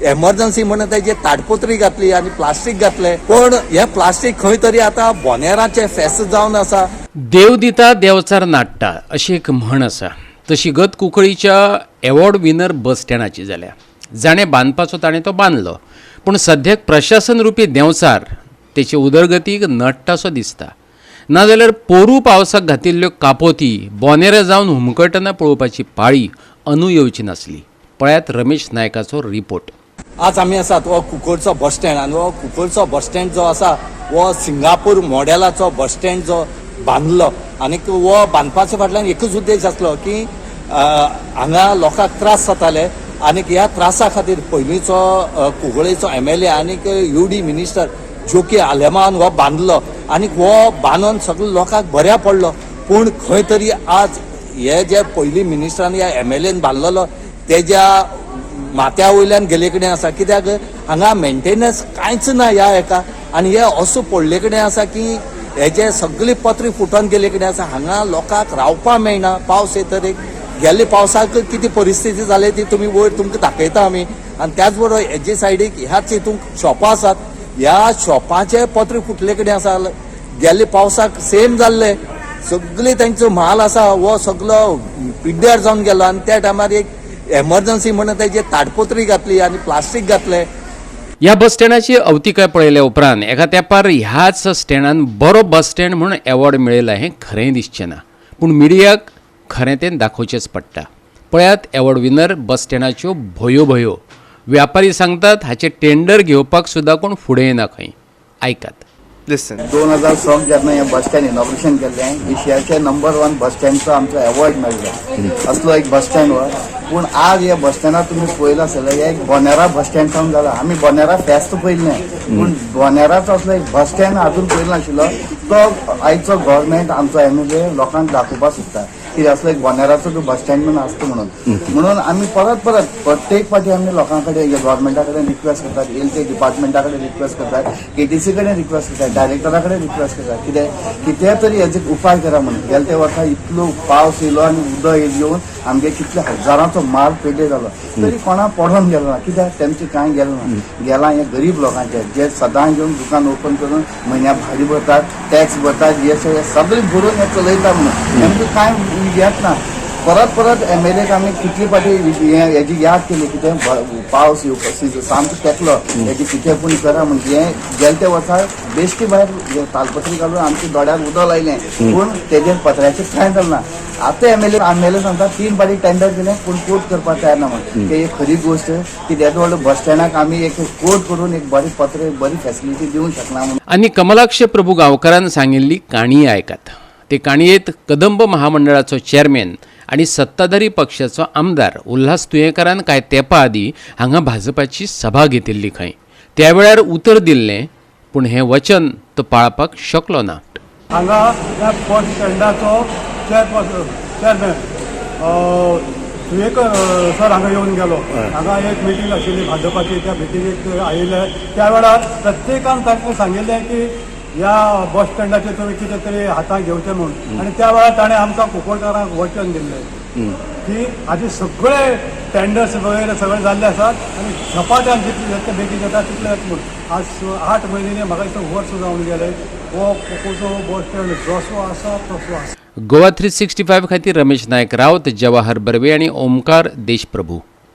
Emergency म्हणून तेजे ताडपत्री घातली आणि प्लास्टीक घातले, पण हे प्लास्टीक खंय तरी आता बोनेराचे फेस्त जावन आसा. देव दिता देवचार नाडटा अशी एक म्हण आसा. तशी गत कुंकळीच्या एवॉर्ड विनर बस स्टँडाची जाल्या. जाणें बांदपाचो ताणें तो बांदलो, पूण सद्याक प्रशासन रुपी देंवचार तेचे उदरगतीक नडटासो दिसता. नाजाल्यार पोरू पावसाक घातिल्ल्यो कापोती बोनेरां जावन हुमकळटना पळोवपाची पाळी अंदू येवची नासली. पळयात रमेश नायकाचो रिपोर्ट. आज आमी आसात हो कुंकळचो बस स्टँड आनी हो कुंकळचो बस स्टँड जो आसा हो सिंगापूर मॉडेलाचो बस स्टँड जो बांदलो आनी हो बांदपाच्या फाटल्यान एकूच उद्देश आसलो की हांगा लोकांक त्रास जाताले आनी ह्या त्रासा खातीर पयलींचो कुंकळेचो MLA आनी UD मिनिस्टर जोकी आलेमान हो बांदलो आनी हो बांदून सगळ्या लोकांक बऱ्या पडलो. पूण खंय तरी आज हे जे पयलीं मिनिस्टरान ह्या MLAन बांदलेलो तेज्या माथ्या वयल्यान गेले कडेन आसा. कित्याक हांगा मेंटेनन्स कांयच ना ह्या हेका आनी हे असो पडले कडेन आसा की हेजे सगळी पत्री फुटोन गेले कडेन आसा. हांगा लोकांक रावपा मेळना. पावस येतरीक गेल्ले पावसाक कितें परिस्थिती जाली ती तुमी वयर तुमकां दाखयता आमी. आनी त्याच बरोबर हेजे सायडीक ह्याच हितूंक शॉपां आसात. ह्या शॉपाचे पत्रे फुटले कडेन आसा. गेल्ले पावसाक सेम जाल्ले सगळे तेंचो म्हाल आसा हो सगळो पिड्ड्यार जावन गेलो आनी त्या टायमार एक एमर्जन्सी म्हणून तेजे ताडपत्री घातली आनी प्लास्टीक घातले. ह्या बस स्टँडाची अवतिकाय पळयल्या उपरांत एका तेंपार ह्याच स्टँडान बरो बस स्टँड म्हणून एवॉर्ड मेळयला हें खरें दिसचें ना. पूण मिडियाक खरें तें दाखोवचेंच पडटा. पळयात एवॉर्ड विनर बस स्टँडाच्यो भयो. व्यापारी सांगतात हाचे टेंडर घेवपाक सुद्दां कोण फुडें येना खंय. आयकात. लिसन 2006 जेन्ना हे बस स्टँड इनॉग्रेशन केल्लें एशियाचे नंबर 1 बस स्टँडचो आमचो एवॉर्ड मेळ्ळो. असलो एक बस स्टँड हो. पूण आज हे बस स्टँडार तुमी पळयला आसतलें हे एक बोनेरा बस स्टँड जावन जाला. आमी बोनेरा फेस्त पयलें पूण बोनेराचो असलो एक बस स्टँड आजून पयलो नाशिल्लो. तो आयचो गव्हर्मेंट आमचो MLA लोकांक दाखोवपाक सोदता की असलो एक बोनेराचो बस स्टँड म्हणून आसता म्हणून आमी परत प्रत्येक फावटी आमी लोकां कडेन गव्हर्मेंटा कडेन रिक्वेस्ट करतात, हेल्थ डिपार्टमेंटा कडेन रिक्वेस्ट करतात, KTC कडेन रिक्वेस्ट करतात, डायरेक्टरा कडेन रिक्वेस्ट करतात कितें तरी हेजे उपाय करा म्हणून. गेल्या त्या वर्सा इतलो पावस येयलो आनी उदक येवन आमगे कितले हजारांचो माल पेड्डे जालो तरी कोणा पडोन गेलो ना. कित्याक तेंचे कांय गेलो ना. गेला हे गरीब लोकांचे जे सदां घेवन दुकान ओपन करून म्हयन्या भाडी भरतात, टॅक्स भरतात, हे सगळे भरून हे चलयता म्हणून तेंका कांय येत ना. परत MLAक आमी कितली फाटी हेजी याद केली कितें पावस येवपाक सामको तेकलो हेजी कितें पूण करा म्हणजे हें गेल्या त्या वर्सा बेश्टी भायर तालपत्री घालून आमच्या दोड्यार उदक लायलें पूण तेजेर पत्र्याचें कांय जालें ना. आतां MLA सांगता 3 फाटी टेंडर दिलें पूण कोट करपाक तयार ना म्हणून. ते एक खरी गोश्ट की येदो व्हडलो बस स्टँडाक आमी एक कोट करून एक बरी पत्र बरी फॅसिलिटी दिवंक शकना म्हणून. आनी कमलाक्ष प्रभू गांवकारान सांगिल्ली काणी आयकात. ते काणयेंत कदंब महामंडळाचो चेअरमॅन आनी सत्ताधारी पक्षाचो आमदार उल्हास तुयेंकारान कांय तेंपा आदीं हांगा भाजपाची सभा घेतिल्ली खंय. त्या वेळार उतर दिल्लें पूण हें वचन तो पाळपाक शकलो ना. हांगा ह्या बस स्टँडाचो चेअरमॅन तुयेकर सर हांगा येवन गेलो. हांगा एक मिटींग आशिल्ली भाजपाची. त्या मिटिंगेक आयिल्ले त्या वेळार प्रत्येकान तांकां सांगिल्लें की ह्या बस स्टँडाचेर तुमी कितें तरी हातांत घेवचें म्हणून. आनी त्या वेळार ताणें आमकां कुंकळकारांक वचन दिल्लें की हाजे सगळे टेंडर्स वगैरे सगळे जाल्ले आसात आनी झपाट्यान जितले बेगीन जाता तितले म्हणून. आज 8 म्हयने म्हाका दिसता वर्स जावन गेले. हो कुंकळचो बस स्टँड जसो आसा तसो आसा. गोवा 365 खातीर रमेश नायक रावत, जवाहर बर्वे आनी ओमकार देशप्रभू.